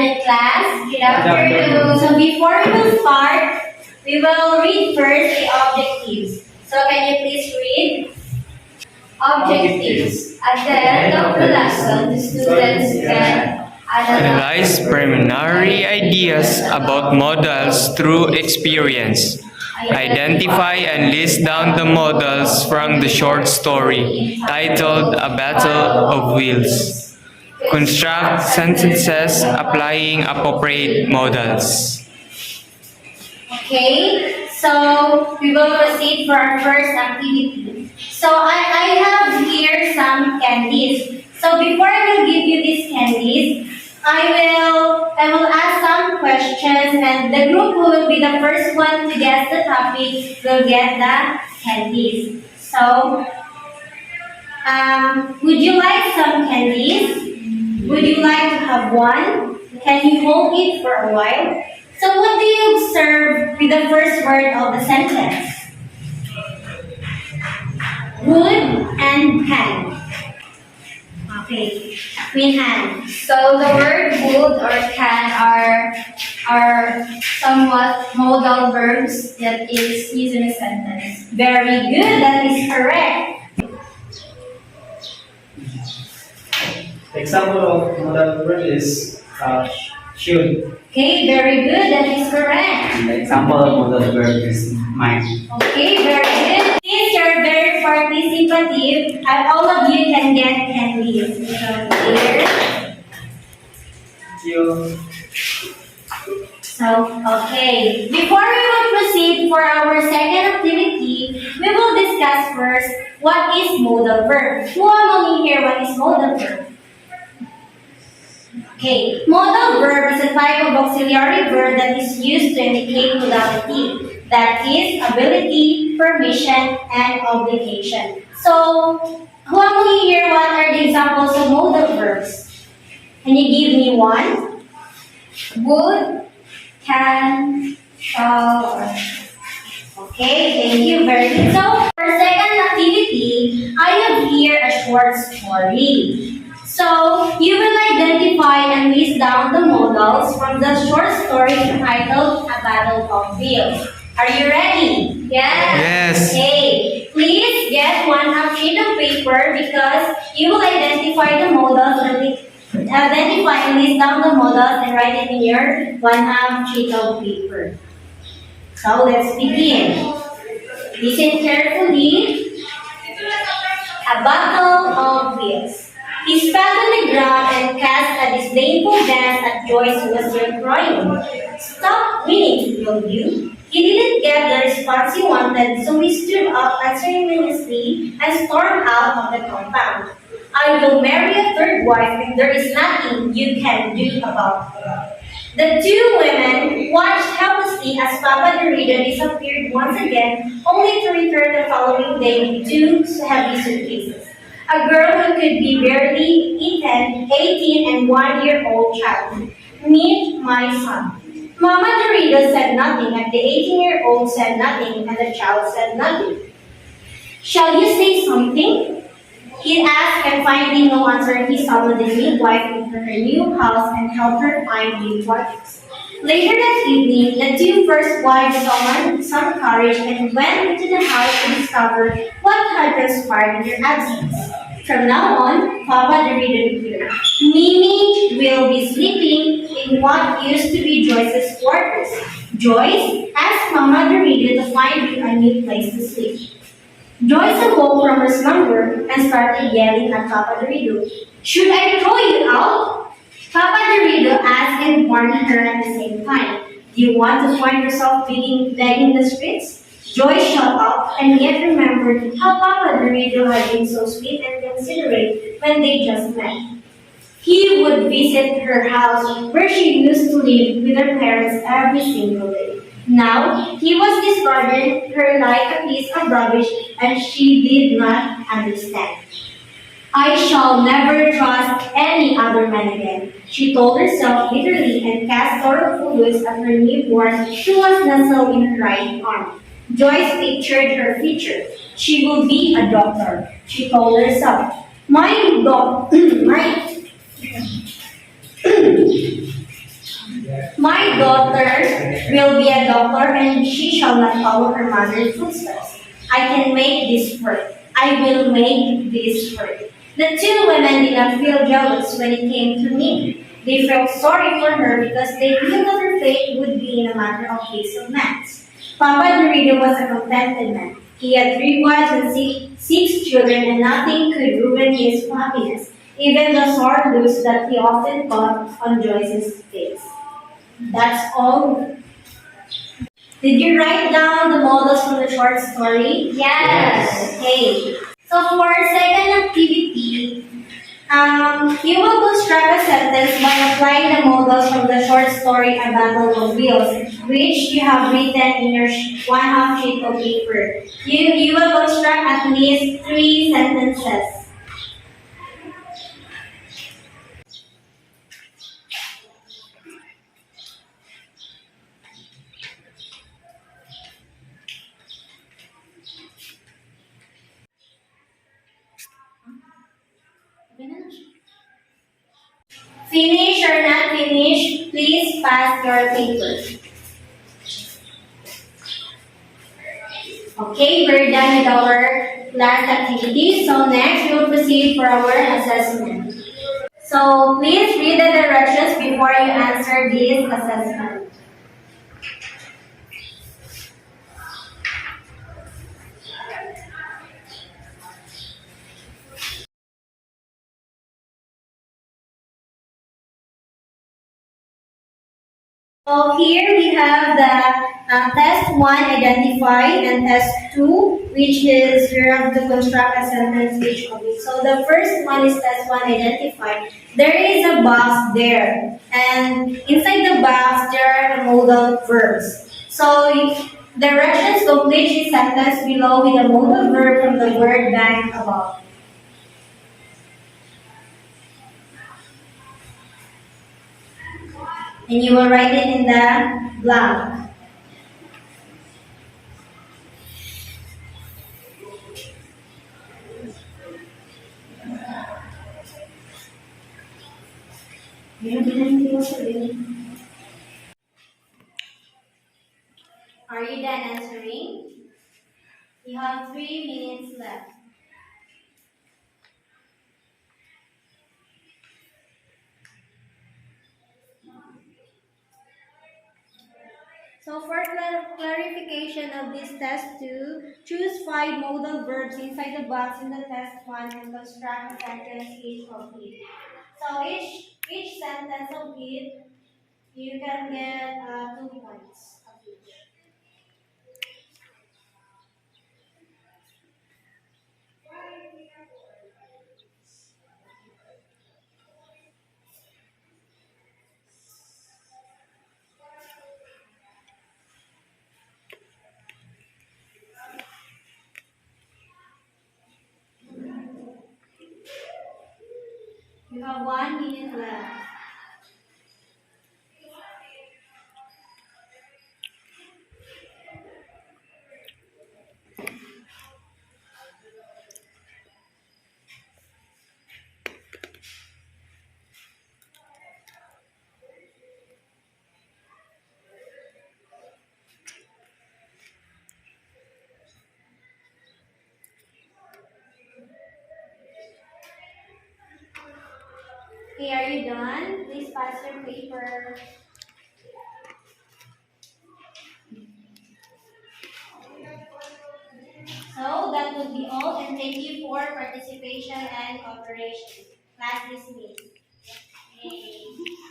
afternoon, class. Good afternoon. So before we will start, we will read first the objectives. So can you please read? Objectives. At the end of the lesson, the students can Analyze preliminary ideas about models through experience. Identify and list down the models from the short story titled A Battle of Wheels. Construct sentences applying appropriate models. Okay, so we will proceed for our first activity. So I have here some candies. So before I will give you these candies, I will ask some questions, and the group who will be the first one to guess the topic will get the candies. So would you like some candies? Would you like to have one? Can you hold it for a while? So what do you observe with the first word of the sentence? Wood and hand. Okay, Queen hand. So the word would or can are somewhat modal verbs that is used in a sentence. Very good, that is correct. Example of modal verb is should. Okay, very good, that is correct. The example of modal verb is might. Okay, very good. Since you're very participative, and all of you can get candies. So here. Thank you. So, okay. Before we will proceed for our second activity, we will discuss first what is modal verb. Who among you here what is modal verb? Okay, modal verb is a type of auxiliary verb that is used to indicate modality. That is ability, permission, and obligation. So, who among you here what are the examples of modal verbs? Can you give me one? Would, can, shall, or Okay, thank you very good. So, for second activity, I have here a short story. So, you will identify and list down the modals from the short story titled A Battle of Wheels. Are you ready? Yes. Okay, please get one half sheet of paper because you will identify the modals and identify and list down the modals and write it in your one half sheet of paper. So let's begin. Listen carefully. A battle of wheels. He spat on the ground and cast a disdainful glance at Joyce, who was still crying. Stop grinning, will you? He didn't get the response he wanted, so he stood up unceremoniously and stormed out of the compound. I will marry a third wife if there is nothing you can do about it. The two women watched helplessly as Papa Dorito disappeared once again, only to return the following day with two heavy suitcases. A girl who could be barely 18 and 1-year-old child. Meet my son. Mama Dorito said nothing, and the 18-year-old said nothing, and the child said nothing. Shall you say something? He asked, and finding no answer, he summoned the midwife into her new house and helped her find new quarters. Later that evening, the two first wives summoned some courage and went into the house to discover what had transpired in their absence. From now on, Papa Dorito declared, Mimi will be sleeping in what used to be Joyce's quarters. Joyce asked Mama Dorito to find you a new place to sleep. Joyce awoke from her slumber and started yelling at Papa Dorito. Should I throw you out? Papa Dorito asked and warned her at the same time. Do you want to find yourself begging the streets? Joyce shut up and yet remembered how Papa Dorito had been so sweet and considerate when they just met. He would visit her house where she used to live with her parents every single day. Now, he was discarding her like a piece of rubbish and she did not understand. I shall never trust any other man again, she told herself bitterly and cast sorrowful looks at her newborn who was nestled in her right arm. Joyce pictured her future. She will be a doctor, she told herself. My daughter will be a doctor and she shall not follow her mother's footsteps. I can make this work. I will make this work. The two women did not feel jealous when it came to me. They felt sorry for her because they knew that her fate would be in a matter of days of months. Papa Dorito was a contented man. He had 3 wives and six children, and nothing could ruin his happiness, even the sore looks that he often caught on Joyce's face. That's all. Did you write down the models from the short story? Yes. Okay. So for our second activity, you will construct a sentence by applying the models from the short story A Battle of Wheels, which you have written in your one-half sheet of paper. You will construct at least 3 sentences. Finish or not finish, please pass your paper. Okay, we're done with our last activity. So next, we'll proceed for our assessment. So please read the directions before you answer this assessment. So here we have the test 1 identify and test 2, which is you have to construct a sentence each of it. So the first one is test 1 identify. There is a box there, and inside the box there are the modal verbs. So directions complete this sentence below with a modal verb from the word bank above. And you will write it in the blank. Are you done answering? You have 3 minutes left. So for clarification of this test 2, choose 5 modal verbs inside the box in the test 1 and construct a sentence each of it. So each sentence of it, you can get 2 points of each. You have 1 minute left. Okay, are you done? Please pass your paper. So that would be all, and thank you for participation and cooperation. Class dismissed. Yay.